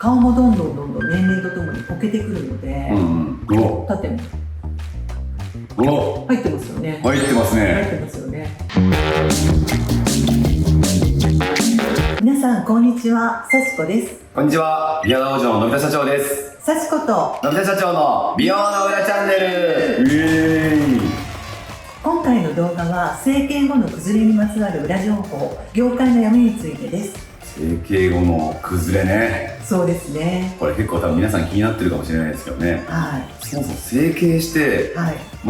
顔もどんどん年齢とともにこけてくるので、縦も入ってますよね。入ってますね。入ってますよね。皆さんこんにちは、幸子です。こんにちは、美容道場ののび太社長です。幸子とのび太社長の美容の裏チャンネル。今回の動画は整形後の崩れにまつわる裏情報、業界の闇についてです。整形後の崩れね。そうですね。これ結構多分皆さん気になってるかもしれないですけどね。はい。そもそも整形して、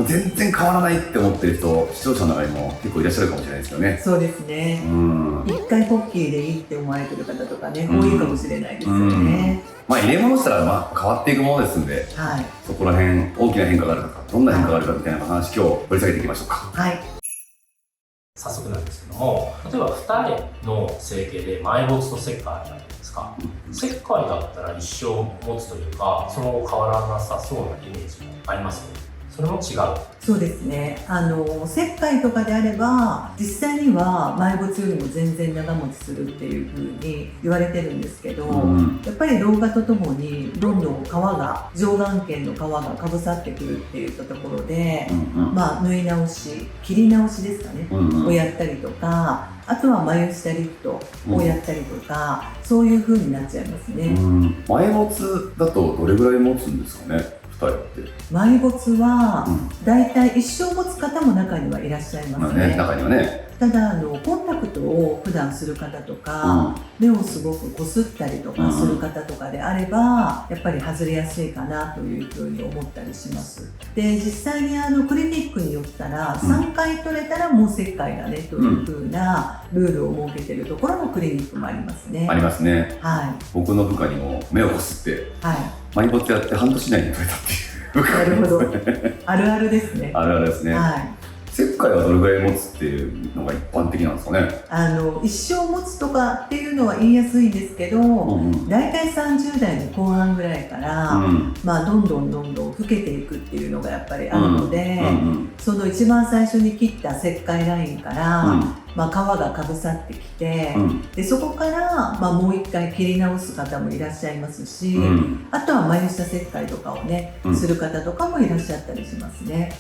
全然変わらないって思ってる人、視聴者の中にも結構いらっしゃるかもしれないですよね。そうですね。一回ポッキーでいいって思われてる方とかね、多いかもしれないですよね。入れ物したら変わっていくものですんで、そこら辺大きな変化があるか、どんな変化があるかみたいな話、今日掘り下げていきましょうか。はい。早速なんですけども、例えば二重の整形で埋没と切開あるじゃないですか。切開だったら一生持つというか、その後変わらなさそうなイメージもありますよね。それも違う。そうですね。切開とかであれば実際には埋没よりも全然長持ちするっていう風に言われてるんですけど、やっぱり老化とともにどんどん上眼瞼の皮がかぶさってくるっていったところで、縫い直し、切り直しですかね、をやったりとか、あとは眉下リフトをやったりとか、そういう風になっちゃいますね。埋没だとどれぐらい持つんですかね、二重って。埋没はだいたい一生持つ方も中にはいらっしゃいますね。中にはね。ただコンタクトを普段する方とか、目をすごくこすったりとかする方とかであれば、やっぱり外れやすいかなというふうに思ったりします。で、実際にクリニックによったら3回取れたらもう切開だねというふうなルールを設けているところのクリニックもありますね。ありますね。はい。僕の部下にも目をこすって埋没やって半年以内に取れたっていう部下がいます。なるほど。あるあるですね。あるあるですね。はい。切開はどれぐらい持つっていうのが一般的なんですかね。一生持つとかっていうのは言いやすいんですけど、大体30代の後半ぐらいから、どんどん老けていくっていうのがやっぱりあるので、その一番最初に切った切開ラインから、皮がかぶさってきて、でそこから、もう一回切り直す方もいらっしゃいますし、あとは眉下切開とかをね、する方とかもいらっしゃったりしますね。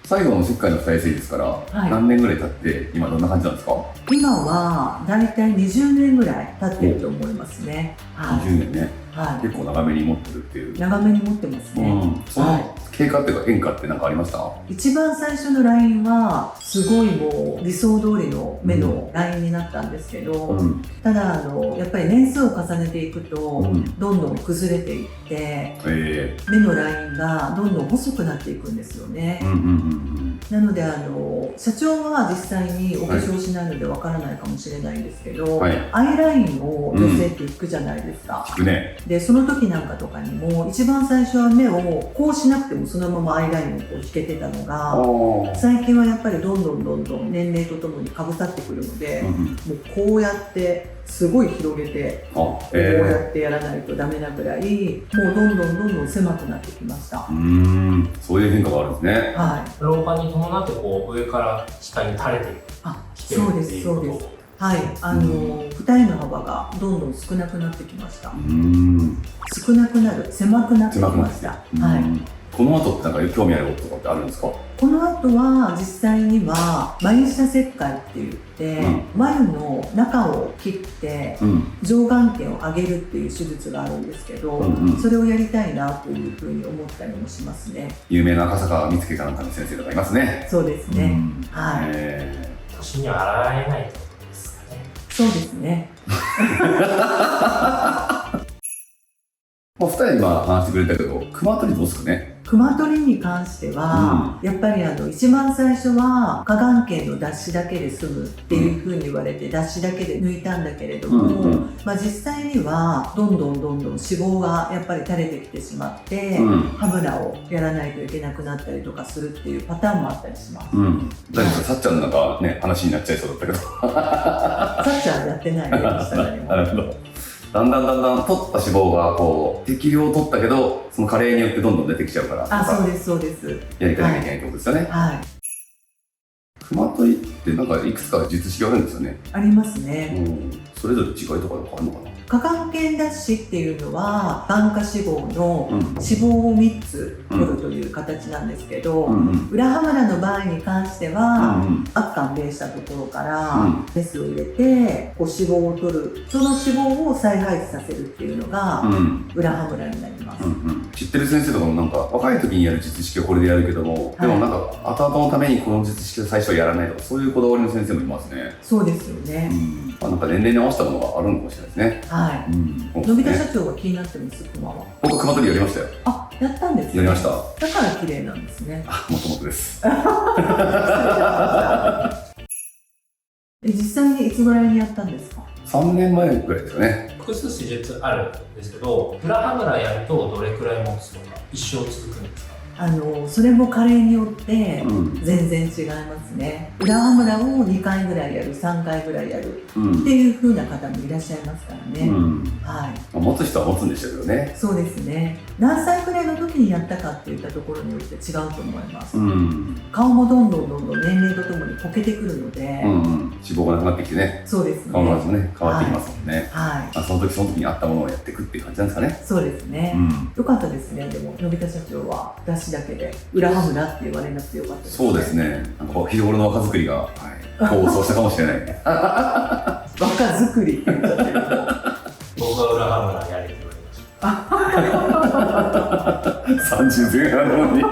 最後の切開の二重整ですから、何年ぐらい経って今どんな感じなんですか？今はだいたい20年ぐらい経ってると思いますね。20年ね。結構長めに持ってるっていう。長めに持ってますね。その経過っていうか変化って何かありました？一番最初のラインはすごいもう理想通りの目のラインになったんですけど、ただやっぱり年数を重ねていくとどんどん崩れていって、目のラインがどんどん細くなっていくんですよね。なので社長は実際にお化粧しないのでわからないかもしれないんですけど、アイラインを女性って引くじゃないですか。引くね。でその時なんかとかにも一番最初は目をこうしなくてもそのままアイラインをこう引けてたのが、最近はやっぱりどんどん年齢とともにかぶさってくるので、もうこうやってすごい広げてこうやってやらないとダメなぐらい、もうどんどん狭くなってきました。そういう変化があるんですね。老化に伴って上から下に垂れてきてるっていうこと。二重の幅がどんどん少なくなってきました。少なくなる、狭くなってきました。この後ってなんか興味あることとかってあるんですか？この後は実際には眉下切開って言って、眉の中を切って上眼瞼を上げるっていう手術があるんですけど、それをやりたいなというふうに思ったりもしますね。有名な赤坂見附かなんかの先生とかいますね。そうですね。年には現れないってことですかね。そうですね。二重今話してくれたけど、クマ取りどうですかね？クマ取りに関しては、やっぱり一番最初は下眼瞼の脱脂だけで済むっていうふうに言われて、脱脂だけで抜いたんだけれども、実際にはどんどん脂肪がやっぱり垂れてきてしまって、歯ブラをやらないといけなくなったりとかするっていうパターンもあったりします。大丈夫？さっちゃんなんかね、話になっちゃいそうだったけど。さっちゃんやってないでしたね。なるほど。だんだん取った脂肪が適量取ったけど、その加齢によってどんどん出てきちゃうから、そうですそうです。やり替えなきゃいけないってことですよね。クマ取りってなんかいくつか術式あるんですよね。ありますね。それぞれ違いとかで変わるのかな。過眼瞼脱脂っていうのは眼下脂肪の脂肪を3つ取るという形なんですけど、裏羽村の場合に関しては、悪寒冷したところからメスを入れてこう脂肪を取る、その脂肪を再配置させるっていうのが裏羽村になります。知ってる先生とかもなんか若い時にやる術式はこれでやるけども、でもなんか後々のためにこの術式を最初はやらないとか、そういうこだわりの先生もいますね。そうですよね。なんか年齢に合わせたものがあるのかもしれないですね。はい。のび太社長が気になってます、熊は。僕熊取りやりましたよ。あ、やったんですね。やりました。だから綺麗なんですね。もともとです。実際にいつぐらいにやったんですか？3年前ぐらいですよね。複数施術あるんですけど、裏羽村やるとどれくらい持つとか、一生続くんですか？それも加齢によって全然違いますね。裏羽村を2回ぐらいやる、3回ぐらいやるっていう風な方もいらっしゃいますからね。はい。持つ人は持つんでしたけどね。そうですね。何歳くらいの時にやったかっていったところによって違うと思います。顔もどんどん年齢とともにこけてくるので、脂肪がなくなってきてね。そうですね。顔の味もね変わってきますもんね。はい。その時その時に合ったものをやっていくっていう感じなんですかね。そうですね。よかったですね。でものび太社長は出汁だけで裏羽村って言われなくてよかったですね。そうですね。なんか日頃の若作りが功を奏したかもしれない。若作りって言っちゃってる。僕は裏羽村やれって言われました。30前半なのに。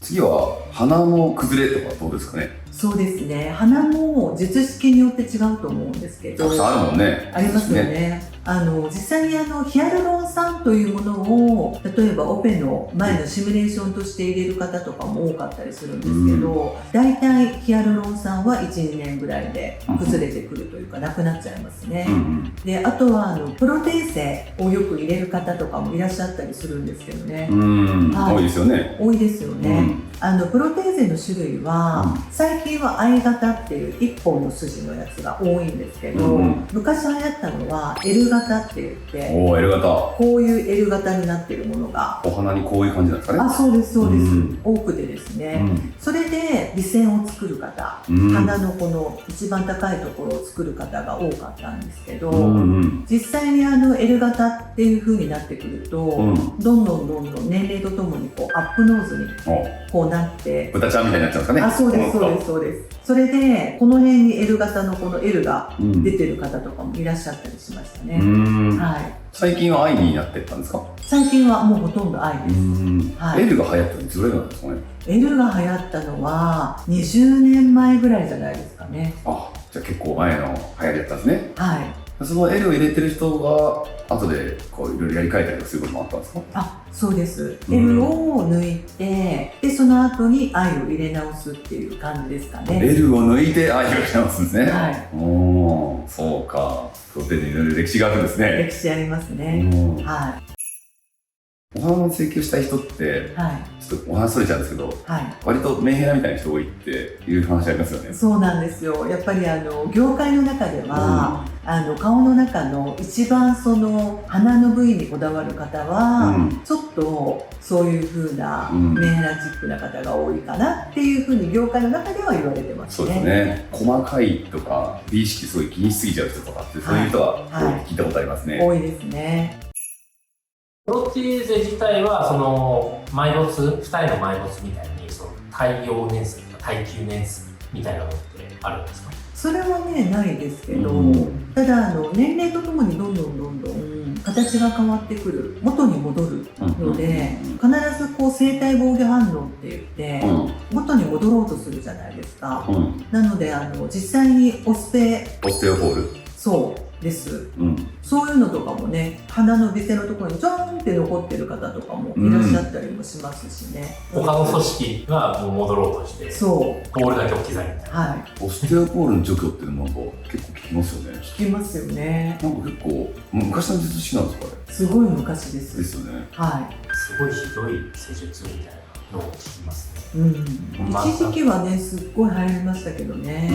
次は鼻の崩れとかどうですかね。そうですね。鼻も術式によって違うと思うんですけど。たくさんあるもんね。ありますよね。実際にヒアルロン酸というものを例えばオペの前のシミュレーションとして入れる方とかも多かったりするんですけど、大体ヒアルロン酸は 1,2 年ぐらいで崩れてくるというかなくなっちゃいますね。であとはプロテーゼをよく入れる方とかもいらっしゃったりするんですけどね。多いですよね。多いですよね。プロテーゼの種類は最近は I 型っていう1本の筋のやつが多いんですけど、昔流行ったのは L 型って言って、L 型、こういう L 型になっているものがお鼻にこういう感じなんですかね。あ、そうですそうです、多くてですね、それで鼻腺を作る方、鼻のこの一番高いところを作る方が多かったんですけど、実際にL 型っていう風になってくると、どんどん年齢とともにこうアップノーズにこうなって豚ちゃんみたいになっちゃうんですかね。あ、そうですそうですそうです。それでこの辺に L 型のこの L が出てる方とかもいらっしゃったりしましたね。はい。最近は I になってったんですか？最近はもうほとんど I です。L が流行ったのいつぐらいなんですかね？ L が流行ったのは20年前ぐらいじゃないですかね。あ、じゃあ結構前の流行りだったんですね。はい。その L を入れてる人が後でこういろいろやり替えたりとかすることもあったんですか？あ、そうです。L を抜いて、でその後に I を入れ直すっていう感じですかね。L を抜いて I を入れ直すんですね。はい。おー、そうか。プロテーゼにいろいろ歴史があるんですね。歴史ありますね。はい。お花の請求したい人って、ちょっとお話それちゃうんですけど、割とメンヘラみたいな人多いっていう話ありますよね。そうなんですよ。やっぱり業界の中では、顔の中の一番その鼻の部位にこだわる方は、ちょっとそういう風なメンヘラチックな方が多いかなっていう風に業界の中では言われてますね。そうですね。細かいとか美意識すごい気にしすぎちゃう人とかって、そういう人は聞いたことありますね。多いですね。プロテーゼ自体はその埋没、二重の埋没みたいにその耐用年数とか耐久年数みたいなのってあるんですか？それはね、ないですけど、ただ年齢とともにどんどん形が変わってくる、元に戻るので、必ずこう生体防御反応って言って、元に戻ろうとするじゃないですか。なので実際にオステオホール、そうです、そういうのとかもね、鼻の鼻腺のところにちょんって残ってる方とかもいらっしゃったりもしますしね。他の組織がもう戻ろうとして、そうホールだけ置き去りみたいな。オステオポールの除去っていうのなんか結構聞きますよね。聞きますよね。なんか結構昔の術式なんですかね。すごい昔です。ですよね。はい。すごいひどい施術みたいなのを聞きますね。一時期はね、すっごい流行りましたけどね。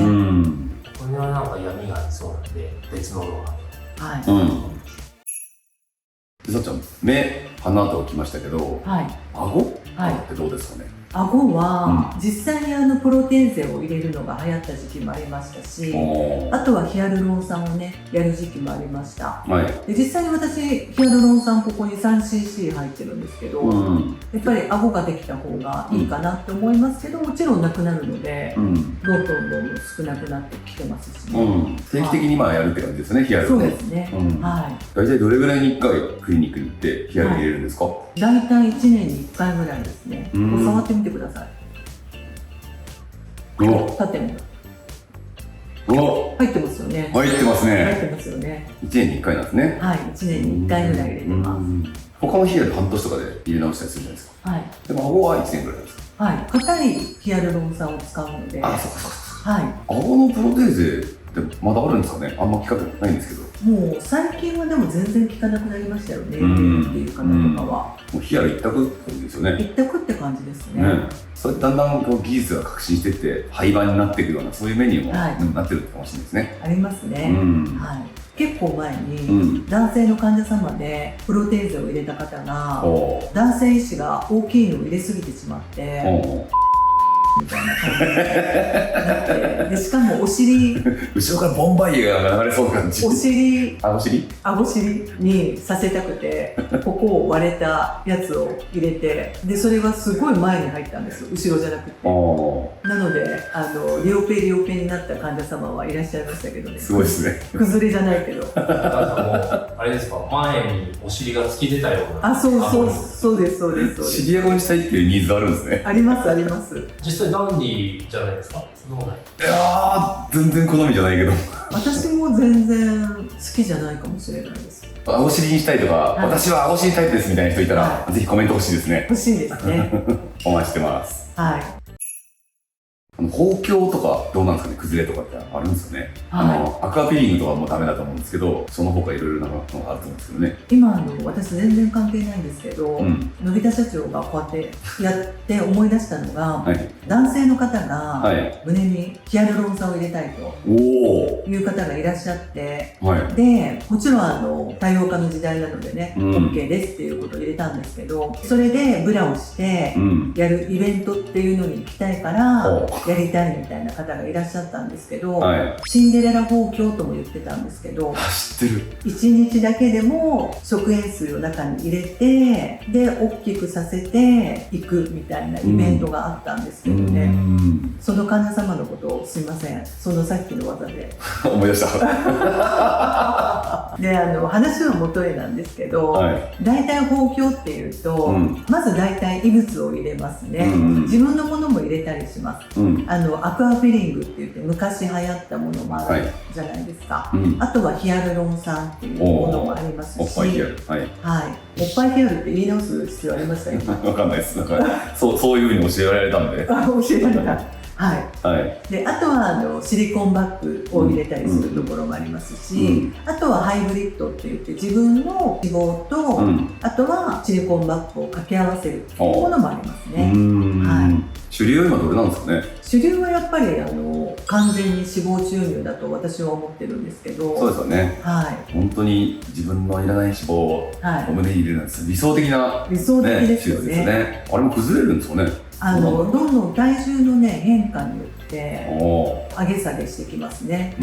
これはなんか闇がありそうなんで別の動画。はい。さっちゃん、目、鼻ときましたけど、顎ってどうですかね。顎は、実際にプロテーゼを入れるのが流行った時期もありましたし、あとはヒアルロン酸をねやる時期もありました、はい、で実際に私ヒアルロン酸ここに 3cc 入ってるんですけど、やっぱり顎ができた方がいいかなって思いますけど、もちろんなくなるので、どんどん少なくなってきてますしね、定期的にやるって感じですね、ヒアルね。そうですね、はい。大体どれぐらいに1回クリニックに行ってヒアル入れるんですか？大体1年に1回ぐらいですね。これ触ってみてください。縦も入ってますよね。入ってますね。入ってますよね。1年に1回なんですね。はい、1年に1回ぐらい入れてます。他のヒアル半年とかで入れ直したりするじゃないですか。はい。でも顎は1年ぐらいですか？はい。硬いヒアルロン酸を使うので。あ、そうかそうか。はい。顎のプロテーゼってまだあるんですかね？あんま聞かないんですけど。もう最近はでも全然効かなくなりましたよね。っていう方とかは。もうヒアル一択って感じですよね。一択って感じですね。それだんだん技術が革新していって廃盤になっていくようなそういうメニューもなってるかもしれないですね。ありますね。はい。結構前に男性の患者様でプロテーゼを入れた方が男性医師が大きいのを入れすぎてしまってみたいな感じになってでしかもお尻後ろからボンバイエが流れそうな感じ。あご尻にさせたくてここを割れたやつを入れてでそれがすごい前に入ったんですよ、後ろじゃなくて。なのでリオペになった患者様はいらっしゃいましたけどね。すごいですね。崩れじゃないけどなんかもうあれですか、前にお尻が突き出たような。あ、そうです尻顎にしたいっていうニーズあるんですね。ありますあります。実際ダンディじゃないですか？そんなことない。いやー、全然好みじゃないけど私も全然好きじゃないかもしれないです。顎尻にしたいとか、私は顎尻タイプですみたいな人いたら、ぜひコメント欲しいですね。欲しいですねお待ちしてます。はい。包協とかどうなんですかね、崩れとかってあるんですかね。アクアピーリングとかもダメだと思うんですけど、その他いろいろなのがあると思うんですけどね。今私全然関係ないんですけど、のび太社長がこうやってやって思い出したのが、男性の方が胸にヒアルロン酸を入れたいという方がいらっしゃって、でもちろん多様化の時代なのでね、OK ですっていうことを入れたんですけど、それでブラをしてやるイベントっていうのに行きたいからやりたいみたいな方がいらっしゃったんですけど、シンデレラ包協とも言ってたんですけど、知ってる。1日だけでも食塩水を中に入れてで大きくさせていくみたいなイベントがあったんですけどね、その患者様のことをすいません、そのさっきの技で思い出したで話は元へなんですけど、大体包協っていうと、まず大体異物を入れますね、自分のものも入れたりします、アクアフィリングって言って昔流行ったものもあるじゃないですか、あとはヒアルロン酸っていうものもありますし、おっぱいヒアル、おっぱいヒアルって言い直す必要ありました今？わかんないです。そういうふうに教えられたんで。教えられた。であとはシリコンバッグを入れたりするところもありますし、あとはハイブリッドって言って自分の脂肪と、あとはシリコンバッグを掛け合わせるっていうものもありますね。主流は今どれなんですかね？主流はやっぱり完全に脂肪注入だと私は思ってるんですけど。そうですよね。本当に自分のいらない脂肪をお胸に入れるなんて理想的な理想的ですよね。あれも崩れるんですかね？どんどん体重のね変化によって上げ下げしてきますね。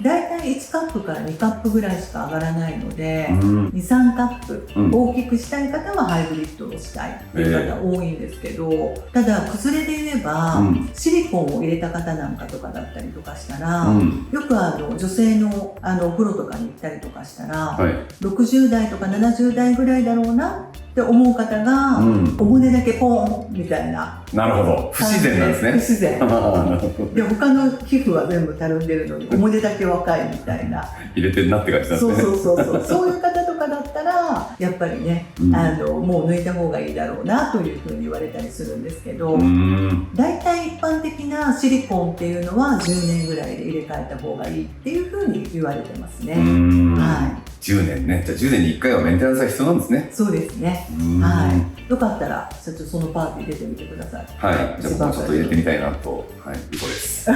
だいたい1カップから2カップぐらいしか上がらないので、2、3カップ大きくしたい方はハイブリッドをしたいっていう方多いんですけど、ただ崩れで言えばシリコンを入れた方なんかとかだったりとかしたら、よく女性のお風呂とかに行ったりとかしたら、60代とか70代ぐらいだろうなって思う方が、お胸だけポーンみたいな。なるほど、不自然なんですね。不自然で他の皮膚は全部たるんでるのにお胸だけ若いみたいな入れてんなって感じなんですね。そういう方とかだったらやっぱりね、もう抜いた方がいいだろうなというふうに言われたりするんですけど、大体一般的なシリコンっていうのは10年ぐらいで入れ替えた方がいいっていうふうに言われてますね。10 10年ね。じゃあ10年に1回はメンテナンスが必要なんですね。そうですね。はい。よかったら社長そのパーティー出てみてください。はい。じゃあ僕もちょっと入れてみたいなと。はい。嘘です。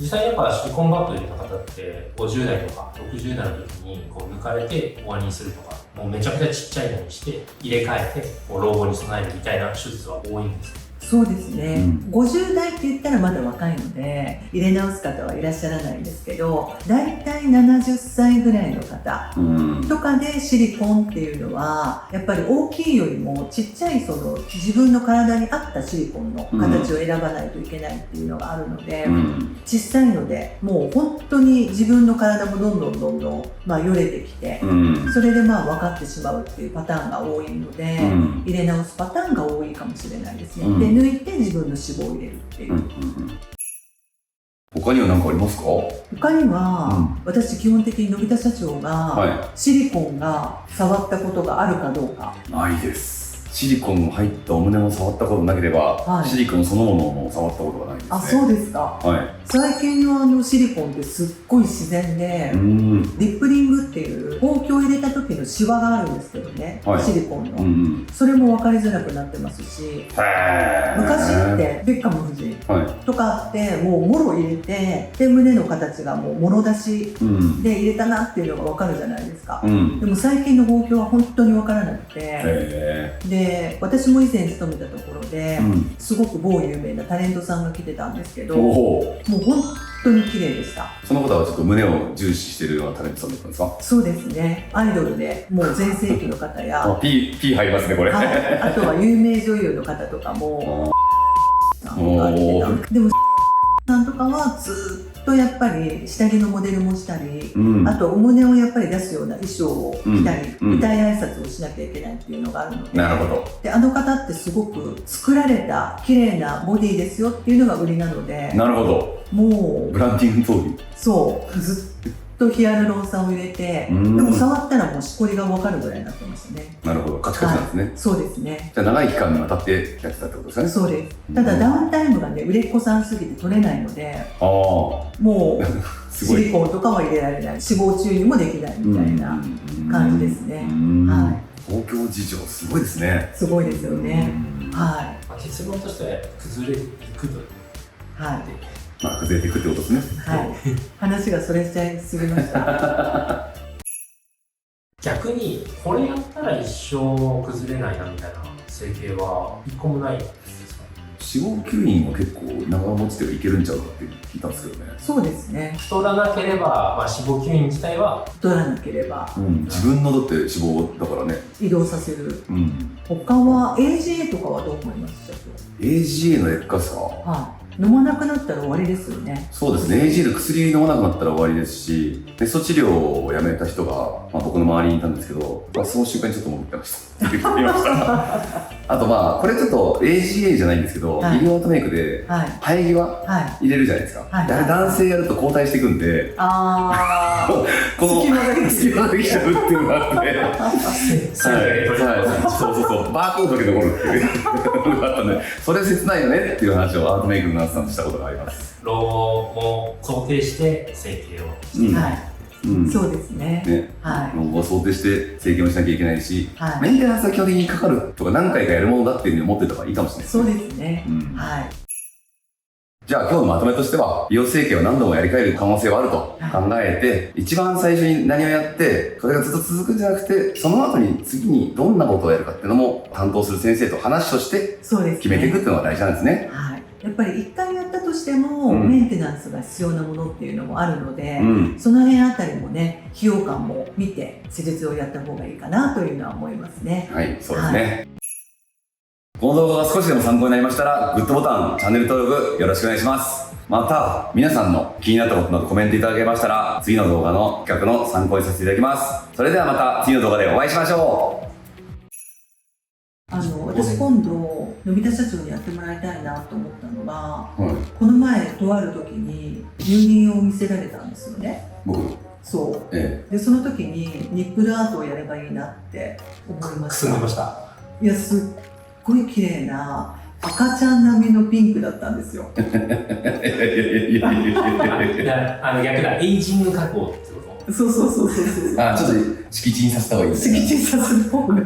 実際やっぱシリコンバッグ入れた方って50代とか60代の時にこう抜かれて終わりにするとか、もうめちゃくちゃちっちゃいのにして入れ替えてもう老後に備えるみたいな手術は多いんですか？そうですね、50代って言ったらまだ若いので入れ直す方はいらっしゃらないんですけど、だいたい70歳ぐらいの方とかでシリコンっていうのはやっぱり大きいよりもちっちゃいその自分の体に合ったシリコンの形を選ばないといけないっていうのがあるので、小さいのでもう本当に自分の体もどんどんよれてきて、それで分かってしまうっていうパターンが多いので、入れ直すパターンが多いかもしれないですね。で抜いて自分の脂肪を入れるっていう。他には何かありますか？他には、私基本的にのび太社長が、シリコンが触ったことがあるかどうか。ないです。シリコンの入ったお胸も触ったことなければ、シリコンそのものも触ったことがないですね。あ、そうですか。最近のシリコンってすっごい自然で、リップリングっていう包茎を入れた時のシワがあるんですけどね、シリコンの、それも分かりづらくなってますし、昔ってベッカム夫人とかってもうもろ入れて、で胸の形がもうもろ出しで入れたなっていうのが分かるじゃないですか。でも最近の包茎は本当に分からなくて、で私も以前勤めたところで、すごく某有名なタレントさんが来てたんですけど、もう本当に綺麗でした。その方はちょっと胸を重視してるようなタレントさんだったんですか？そうですね、アイドルでもう全盛期の方やP 入りますねこれ、あとは有名女優の方とかもでもさんとかはずっとやっぱり下着のモデルもしたり、あとお胸をやっぱり出すような衣装を着たり、舞台挨拶をしなきゃいけないっていうのがあるので、なるほど。であの方ってすごく作られた綺麗なボディですよっていうのが売りなので、なるほど、もうブランディング通り、そうずっとヒアルロン酸を入れて、でも触ったらもうしこりが分かるぐらいになってましたね。なるほど、カチカチなんですね。そうですね。じゃあ長い期間にわたってやってたってことですかね。そうです。ただダウンタイムがね売れっ子さんすぎて取れないので、もうシリコンとかは入れられない、脂肪注入もできないみたいな感じですね。東京事情すごいですね。すごいですよね。結論としては崩れていくと。崩れていくってことですね。話がそれちゃいすぎました。逆にこれやったら一生崩れないなみたいな整形は一個もないんですか？脂肪吸引は結構長持ちでいけるんちゃうかって聞いたんですけどね。そうですね。太らなければ、脂肪吸引自体は太らなければ、自分のだって脂肪だからね、移動させる。他は AGA とかはどう思います？ AGA の劣化ですか？飲まなくなったら終わりですよね。そうですね。AGA の薬飲まなくなったら終わりですし、メソ治療をやめた人が、僕の周りにいたんですけど、その瞬間にちょっと思ってました。言ってました。あとこれちょっと AGA じゃないんですけど、医療アートメイクで生え際入れるじゃないですか。あれ男性やると後退していくんで、この隙間ができちゃうっていうのがあって、そうバーコードだけ残るっていうのがあったんで、それ切ないよねっていう話をアートメイクのナースさんとしたことがあります。老後も想定して整形をして、そうですね。老後を想定して整形もしなきゃいけないし、メンテナンスは基本的にかかるとか何回かやるものだっていうふうに思ってた方がいいかもしれないですね。そうですね。じゃあ今日のまとめとしては、美容整形を何度もやり替える可能性はあると考えて、一番最初に何をやって、それがずっと続くんじゃなくて、その後に次にどんなことをやるかっていうのも担当する先生と話として決めていくっていうのが大事なんですね。やっぱり一回やったとしても、メンテナンスが必要なものっていうのもあるので、その辺あたりもね、費用感も見て施術をやった方がいいかなというのは思いますね。そうですね。この動画が少しでも参考になりましたら、グッドボタン、チャンネル登録よろしくお願いします。また、皆さんの気になったことなどコメントいただけましたら、次の動画の企画の参考にさせていただきます。それではまた次の動画でお会いしましょう。私今度、のび太社長にやってもらいたいなと思ったのが、この前とある時に入院を見せられたんですよね。僕そう。で、その時にニップルアートをやればいいなって思いました。くすんでました。いや、すっごい綺麗な赤ちゃん並みのピンクだったんですよ。逆だ、エイジング加工ってこそうそうそうそうそう。あ、ちょっと敷地にさせた方がいいですね。敷地さす方が。